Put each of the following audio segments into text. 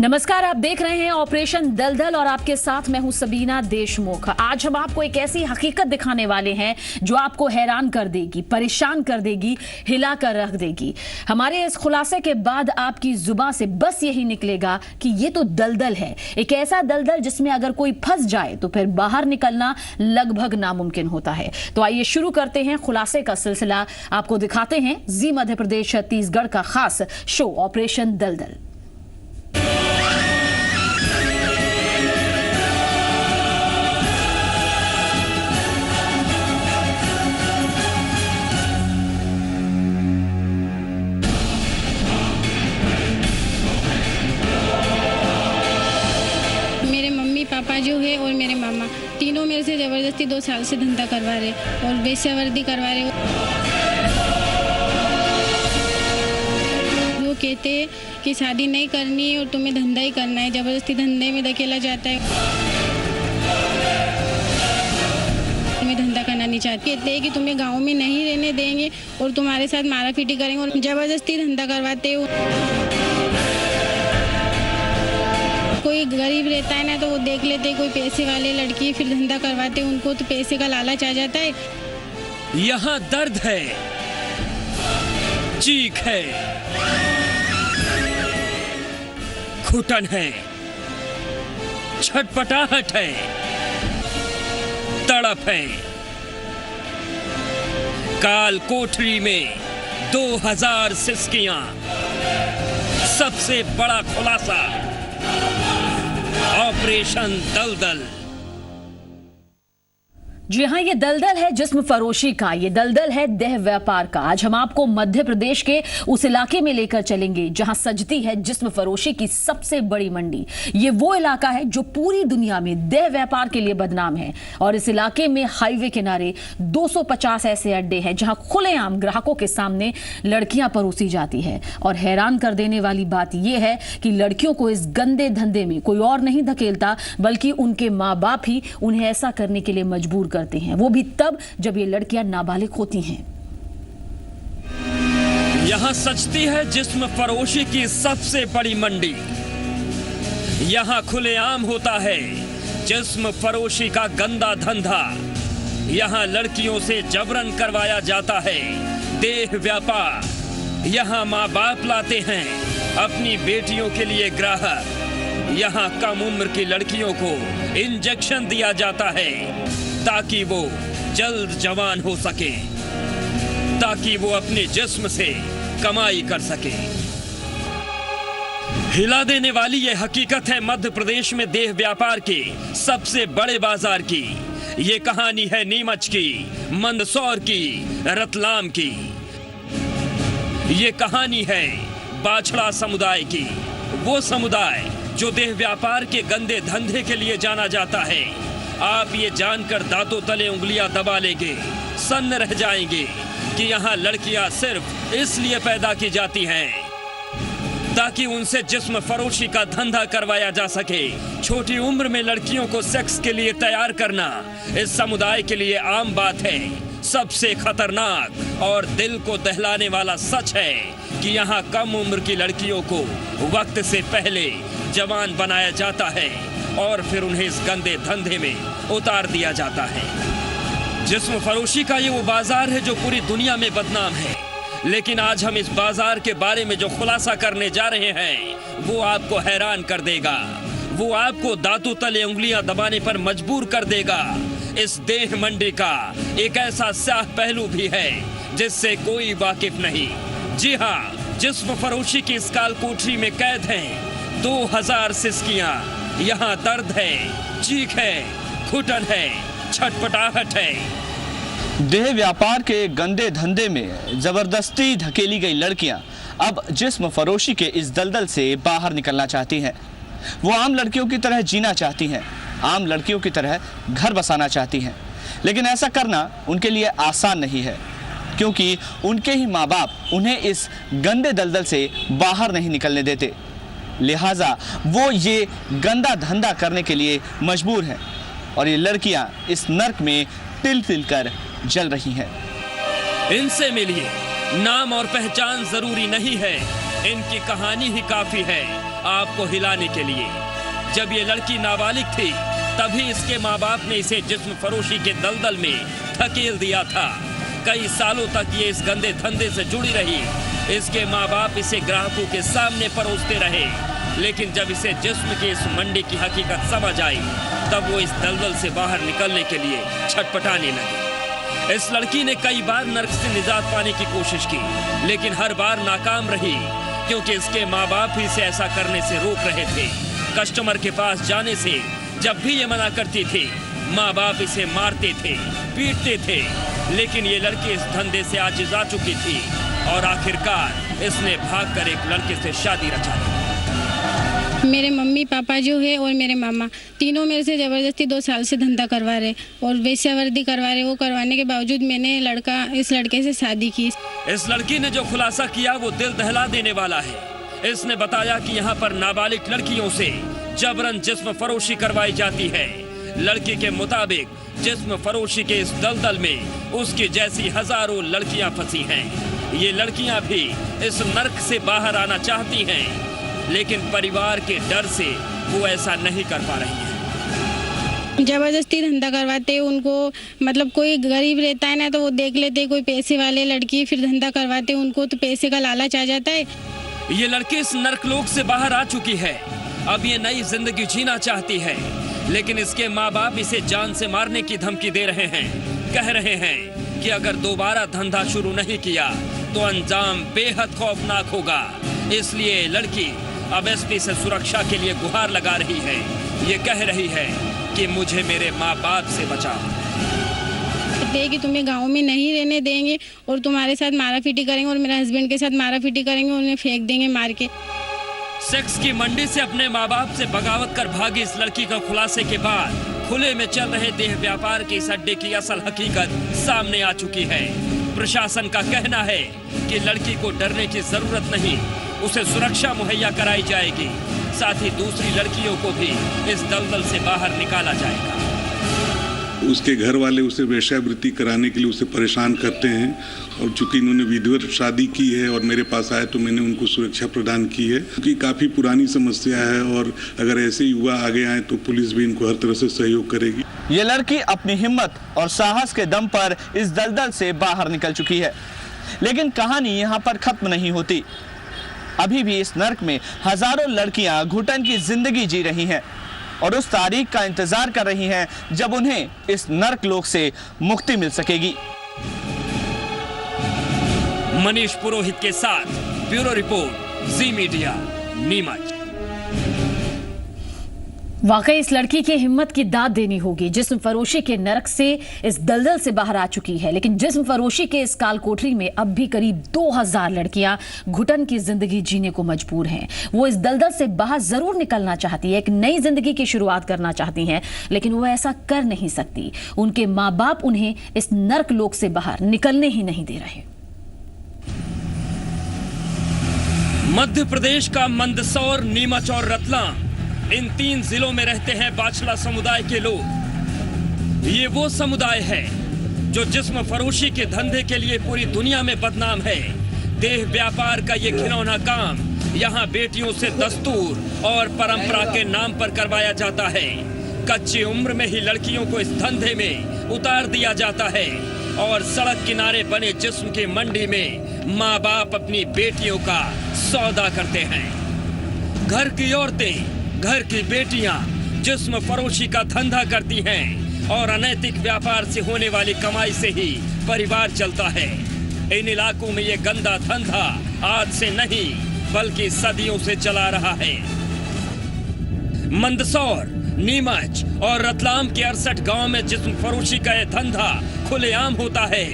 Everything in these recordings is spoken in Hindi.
नमस्कार, आप देख रहे हैं ऑपरेशन दलदल और आपके साथ मैं हूं सबीना देशमुख। आज हम आपको एक ऐसी हकीकत दिखाने वाले हैं जो आपको हैरान कर देगी, परेशान कर देगी, हिला कर रख देगी। हमारे इस खुलासे के बाद आपकी जुबान से बस यही निकलेगा कि ये तो दलदल है, एक ऐसा दलदल जिसमें अगर कोई फंस जाए तो फिर बाहर निकलना लगभग नामुमकिन होता है। तो आइए शुरू करते हैं खुलासे का सिलसिला। आपको दिखाते हैं जी मध्य प्रदेश छत्तीसगढ़ का खास शो ऑपरेशन दलदल। पापा जो है और मेरे मामा तीनों मेरे से ज़बरदस्ती 2 साल से धंधा करवा रहे और वेश्यावृत्ति करवा रहे। वो कहते हैं कि शादी नहीं करनी है और तुम्हें धंधा ही करना है, ज़बरदस्ती धंधे में धकेला जाता है। तुम्हें धंधा करना नहीं चाहते, कहते हैं कि तुम्हें गाँव में नहीं रहने देंगे और तुम्हारे साथ मारा पीटी करेंगे और ज़बरदस्ती धंधा करवाते हो। कोई गरीब रहता है ना तो वो देख लेते, कोई पैसे वाले लड़की फिर धंधा करवाते, उनको तो पैसे का लालच आ जाता है। यहाँ दर्द है, चीख है, घुटन है, छटपटाहट है, तड़प है। काल कोठरी में 2000 सिसकियां, सबसे बड़ा खुलासा ऑपरेशन दलदल। जी हाँ, ये दलदल है जिस्म फरोशी का, ये दलदल है देह व्यापार का। आज हम आपको मध्य प्रदेश के उस इलाके में लेकर चलेंगे जहां सजती है जिस्म फरोशी की सबसे बड़ी मंडी। ये वो इलाका है जो पूरी दुनिया में देह व्यापार के लिए बदनाम है और इस इलाके में हाईवे किनारे 250 ऐसे अड्डे हैं जहां खुलेआम ग्राहकों के सामने लड़कियां परोसी जाती है। और हैरान कर देने वाली बात यह है कि लड़कियों को इस गंदे धंधे में कोई और नहीं धकेलता, बल्कि उनके माँ बाप ही उन्हें ऐसा करने के लिए मजबूर करते हैं, वो भी तब जब ये लड़कियां नाबालिग होती हैं। यहां सजती है जिस्म फरोशी की सबसे बड़ी मंडी। यहां खुलेआम होता है जिस्म फरोशी का गंदा धंधा। यहां लड़कियों से जबरन करवाया जाता है देह व्यापार। यहां माँ बाप लाते हैं अपनी बेटियों के लिए ग्राहक। यहां कम उम्र की लड़कियों को इंजेक्शन दिया जाता है ताकि वो जल्द जवान हो सके, ताकि वो अपने जिस्म से कमाई कर सके। हिला देने वाली ये हकीकत है मध्य प्रदेश में देह व्यापार के सबसे बड़े बाजार की। ये कहानी है नीमच की, मंदसौर की, रतलाम की। ये कहानी है बाछड़ा समुदाय की, वो समुदाय जो देह व्यापार के गंदे धंधे के लिए जाना जाता है। आप ये जानकर दांतों तले उंगलियां दबा लेंगे, सन्न रह जाएंगे कि यहाँ लड़कियां सिर्फ इसलिए पैदा की जाती हैं ताकि उनसे जिस्म फरोशी का धंधा करवाया जा सके। छोटी उम्र में लड़कियों को सेक्स के लिए तैयार करना इस समुदाय के लिए आम बात है। सबसे खतरनाक और दिल को दहलाने वाला सच है कि यहाँ कम उम्र की लड़कियों को वक्त से पहले जवान बनाया जाता है और फिर उन्हें इस गंदे धंधे में उतार दिया जाता है। जिस्म फरोशी का ये वो बाजार है जो पूरी दुनिया में बदनाम है। लेकिन आज हम इस बाजार के बारे में जो खुलासा करने जा रहे हैं वो आपको हैरान कर देगा। वो आपको दांतों तले उंगलियां दबाने पर मजबूर कर देगा। इस देह मंडी का एक ऐसा स्याह पहलू भी है जिससे कोई वाकिफ नहीं। जी हाँ, जिस्म फरोशी की इस काल कोठरी में कैद हैं 2000 सिसकियां। यहाँ दर्द है, चीख है, घुटन है, छटपटाहट है। देह व्यापार के गंदे धंधे में जबरदस्ती धकेली गई लड़कियां अब जिस्म फरोशी के इस दलदल से बाहर निकलना चाहती हैं। वो आम लड़कियों की तरह जीना चाहती हैं, आम लड़कियों की तरह घर बसाना चाहती हैं। लेकिन ऐसा करना उनके लिए आसान नहीं है, क्योंकि उनके ही माँ बाप उन्हें इस गंदे दलदल से बाहर नहीं निकलने देते। लिहाजा वो ये गंदा धंधा करने के लिए मजबूर हैं और ये लड़कियां इस नर्क में तिल तिल कर जल रही हैं। इनसे मिलिए, नाम और पहचान जरूरी नहीं है, इनकी कहानी ही काफी है। आपको हिलाने के लिए। जब ये लड़की नाबालिग थी तभी इसके माँ बाप ने इसे जिस्म फरोशी के दलदल में धकेल दिया था। कई सालों तक ये इस गंदे धंधे से जुड़ी रही। इसके माँ बाप इसे ग्राहकों के सामने परोसते रहे, लेकिन जब इसे जिस्म की इस मंडी की हकीकत समझ आई तब वो इस दलदल से बाहर निकलने के लिए छटपटाने लगी। इस लड़की ने कई बार नर्क से निजात पाने की कोशिश की, लेकिन हर बार नाकाम रही, क्योंकि इसके माँ बाप ही इसे ऐसा करने से रोक रहे थे। कस्टमर के पास जाने से जब भी ये मना करती थी, माँ बाप इसे मारते थे, पीटते थे। लेकिन ये लड़की इस धंधे से आजिज आ चुकी थी और आखिरकार इसने भागकर एक लड़के से शादी रचा ली। मेरे मम्मी पापा जो है और मेरे मामा तीनों मेरे से ज़बरदस्ती 2 साल से धंधा करवा रहे और वेश्यावृत्ति करवा रहे। वो करवाने के बावजूद मैंने इस लड़के से शादी की। इस लड़की ने जो खुलासा किया वो दिल दहला देने वाला है। इसने बताया कि यहाँ पर नाबालिग लड़कियों से जबरन जिस्म फरोशी करवाई जाती है। लड़की के मुताबिक जिस्म फरोशी के इस दलदल में उसकी जैसी हजारों लड़कियां फंसी हैं। ये लड़कियां भी इस नर्क से बाहर आना चाहती हैं, लेकिन परिवार के डर से वो ऐसा नहीं कर पा रही हैं। जबरदस्ती धंधा करवाते हैं उनको, मतलब कोई गरीब रहता है ना तो वो देख लेते, कोई पैसे वाले लड़की फिर धंधा करवाते उनको, तो पैसे का लालच आ जाता है। ये लड़की इस नर्कलोक से बाहर आ चुकी है। अब ये नई जिंदगी जीना चाहती है, लेकिन इसके माँ बाप इसे जान से मारने की धमकी दे रहे हैं। कह रहे हैं कि अगर दोबारा धंधा शुरू नहीं किया तो अंजाम बेहद खौफनाक होगा। इसलिए लड़की अब एसपी से सुरक्षा के लिए गुहार लगा रही है। ये कह रही है कि मुझे मेरे माँ बाप से बचाओ। कि तुम्हें गांव में नहीं रहने देंगे और तुम्हारे साथ मारापीटी करेंगे और मेरे हस्बैंड के साथ मारापीटी करेंगे और उन्हें फेंक देंगे मार के। सेक्स की मंडी से अपने माँ बाप से बगावत कर भागी इस लड़की का खुलासे के बाद खुले में चल रहे देह व्यापार के इस अड्डे की असल हकीकत सामने आ चुकी है। प्रशासन का कहना है कि लड़की को डरने की जरूरत नहीं, उसे सुरक्षा मुहैया कराई जाएगी। साथ ही दूसरी लड़कियों को भी इस दलदल से बाहर निकाला जाएगा। उसके घर वाले उसे वेश्यावृत्ति कराने के लिए उसे परेशान करते हैं, और चूंकि इन्होंने विधिवत शादी की है और मेरे पास आए तो मैंने उनको सुरक्षा प्रदान की है, क्योंकि काफ़ी पुरानी समस्या है और अगर ऐसे युवा आगे आए तो पुलिस भी इनको हर तरह से सहयोग करेगी। ये लड़की अपनी हिम्मत और साहस के दम पर इस दलदल से बाहर निकल चुकी है, लेकिन कहानी यहाँ पर खत्म नहीं होती। अभी भी इस नर्क में हजारों लड़कियां घुटन की जिंदगी जी रही हैं और उस तारीख का इंतजार कर रही हैं जब उन्हें इस नर्क लोक से मुक्ति मिल सकेगी। मनीष पुरोहित के साथ ब्यूरो रिपोर्ट, जी मीडिया, नीमच। वाकई इस लड़की की हिम्मत की दाद देनी होगी। जिस्म फरोशी के नरक से इस दलदल से बाहर आ चुकी है, लेकिन जिस्म फरोशी के इस काल कोठरी में अब भी करीब 2000 लड़कियां घुटन की जिंदगी जीने को मजबूर हैं। वो इस दलदल से बाहर जरूर निकलना चाहती है, एक नई जिंदगी की शुरुआत करना चाहती हैं, लेकिन वो ऐसा कर नहीं सकती। उनके माँ बाप उन्हें इस नर्क लोक से बाहर निकलने ही नहीं दे रहे। मध्य प्रदेश का मंदसौर, नीमच और रतलाम, इन 3 जिलों में रहते हैं बाछला समुदाय के लोग। ये वो समुदाय है जो जिस्म फरोशी के धंधे के लिए पूरी दुनिया में बदनाम है। देह व्यापार का ये घिनौना काम यहाँ बेटियों से दस्तूर और परंपरा के नाम पर करवाया जाता है। कच्ची उम्र में ही लड़कियों को इस धंधे में उतार दिया जाता है और सड़क किनारे बने जिस्म की मंडी में माँ बाप अपनी बेटियों का सौदा करते हैं। घर की औरतें, घर की बेटियां जिस्म फरोशी का धंधा करती हैं और अनैतिक व्यापार से होने वाली कमाई से ही परिवार चलता है। इन इलाकों में ये गंदा धंधा आज से नहीं बल्कि सदियों से चला रहा है। मंदसौर, नीमच और रतलाम के 68 गांव में जिस्म फरोशी का यह धंधा खुलेआम होता है।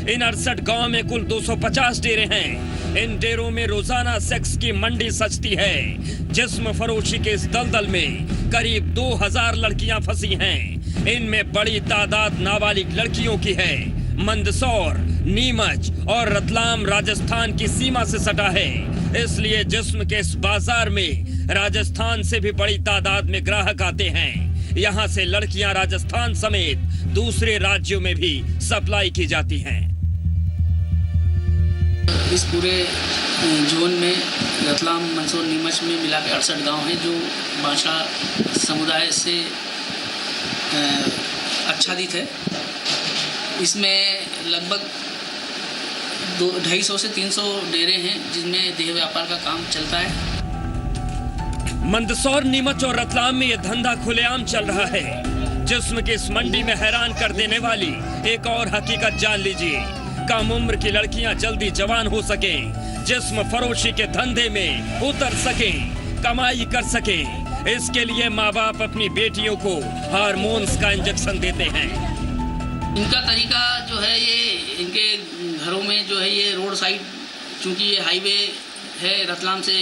इन 68 गांव में कुल 250 डेरे हैं। इन डेरों में रोजाना सेक्स की मंडी सजती है। जिस्म फरोशी के इस दलदल में करीब 2000 लड़कियां फंसी हैं। इनमें बड़ी तादाद नाबालिग लड़कियों की है। मंदसौर, नीमच और रतलाम राजस्थान की सीमा से सटा है, इसलिए जिस्म के इस बाजार में राजस्थान से भी बड़ी तादाद में ग्राहक आते हैं। यहाँ से लड़कियां राजस्थान समेत दूसरे राज्यों में भी सप्लाई की जाती हैं। इस पूरे जोन में रतलाम, मंदसौर, नीमच में मिला के 68 गाँव हैं जो भाषा समुदाय से आच्छादित है। इसमें लगभग 250 से 300 डेरे हैं जिनमें देह व्यापार का काम चलता है। मंदसौर, नीमच और रतलाम में यह धंधा खुलेआम चल रहा है। जिस्म की इस मंडी में हैरान कर देने वाली एक और हकीकत जान लीजिए। कम उम्र की लड़कियां जल्दी जवान हो सकें, जिस्म फरोशी के धंधे में उतर सकें, कमाई कर सकें, इसके लिए माँ बाप अपनी बेटियों को हार्मोन्स का इंजेक्शन देते हैं। इनका तरीका जो है ये इनके घरों में जो है ये रोड साइड, चूँकि ये हाईवे है रतलाम से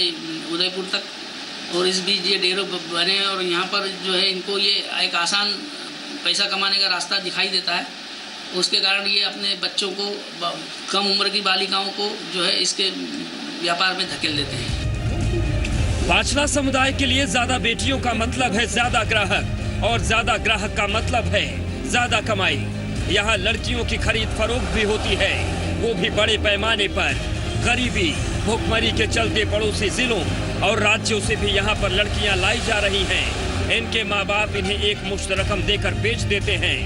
उदयपुर तक और इस बीच ये डेरे बने और यहाँ पर जो है इनको ये एक आसान पैसा कमाने का रास्ता दिखाई देता है। उसके कारण ये अपने बच्चों को, कम उम्र की बालिकाओं को जो है इसके व्यापार में धकेल देते हैं। बाछड़ा समुदाय के लिए ज्यादा बेटियों का मतलब है ज्यादा ग्राहक और ज्यादा ग्राहक का मतलब है ज्यादा कमाई। यहाँ लड़कियों की खरीद फरोख्त भी होती है, वो भी बड़े पैमाने पर। गरीबी, भुखमरी के चलते पड़ोसी जिलों और राज्यों से भी यहाँ पर लड़कियाँ लाई जा रही हैं। इनके माँ बाप इन्हें एक मुश्त रकम देकर बेच देते हैं।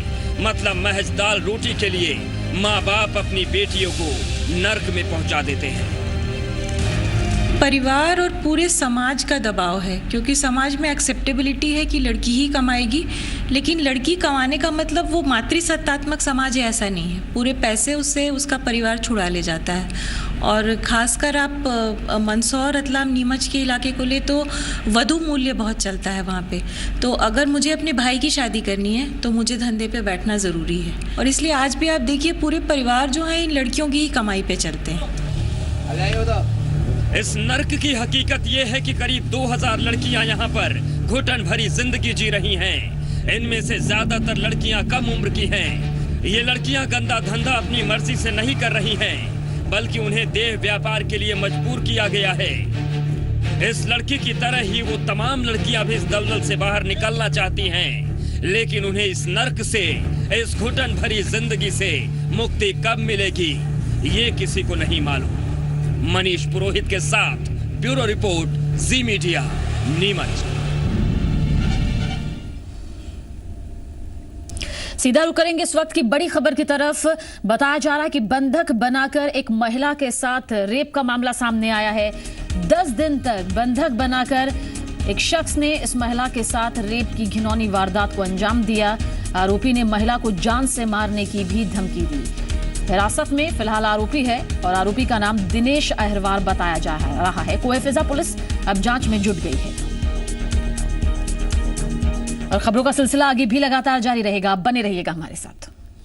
मतलब महज दाल रोटी के लिए माँ बाप अपनी बेटियों को नर्क में पहुँचा देते हैं। परिवार और पूरे समाज का दबाव है, क्योंकि समाज में एक्सेप्टेबिलिटी है कि लड़की ही कमाएगी, लेकिन लड़की कमाने का मतलब वो मातृसत्तात्मक समाज है, ऐसा नहीं है। पूरे पैसे उससे उसका परिवार छुड़ा ले जाता है। और ख़ासकर आप मंदसौर, रतलाम, नीमच के इलाके को ले तो वधू मूल्य बहुत चलता है वहाँ पे। तो अगर मुझे अपने भाई की शादी करनी है तो मुझे धंधे पे बैठना ज़रूरी है, और इसलिए आज भी आप देखिए पूरे परिवार जो है इन लड़कियों की ही कमाई पे चलते हैं। इस नर्क की हकीकत ये है कि करीब 2000 लड़कियां यहाँ पर घुटन भरी जिंदगी जी रही हैं। इनमें से ज्यादातर लड़कियां कम उम्र की हैं। ये लड़कियां गंदा धंधा अपनी मर्जी से नहीं कर रही हैं, बल्कि उन्हें देह व्यापार के लिए मजबूर किया गया है। इस लड़की की तरह ही वो तमाम लड़कियां भी इस दलदल से बाहर निकलना चाहती हैं, लेकिन उन्हें इस नर्क से, इस घुटन भरी जिंदगी से मुक्ति कब मिलेगी ये किसी को नहीं मालूम। मनीष पुरोहित के साथ ब्यूरो रिपोर्ट, जी मीडिया, नीमच। सीधा रुख करेंगे इस वक्त की बड़ी खबर की तरफ। बताया जा रहा है कि बंधक बनाकर एक महिला के साथ रेप का मामला सामने आया है। 10 दिन तक बंधक बनाकर एक शख्स ने इस महिला के साथ रेप की घिनौनी वारदात को अंजाम दिया। आरोपी ने महिला को जान से मारने की भी धमकी दी। हिरासत में फिलहाल आरोपी है और आरोपी का नाम दिनेश अहिरवार बताया जा रहा है। कोएफिजा पुलिस अब जांच में जुट गई है और खबरों का सिलसिला आगे भी लगातार जारी रहेगा। बने रहिएगा हमारे साथ।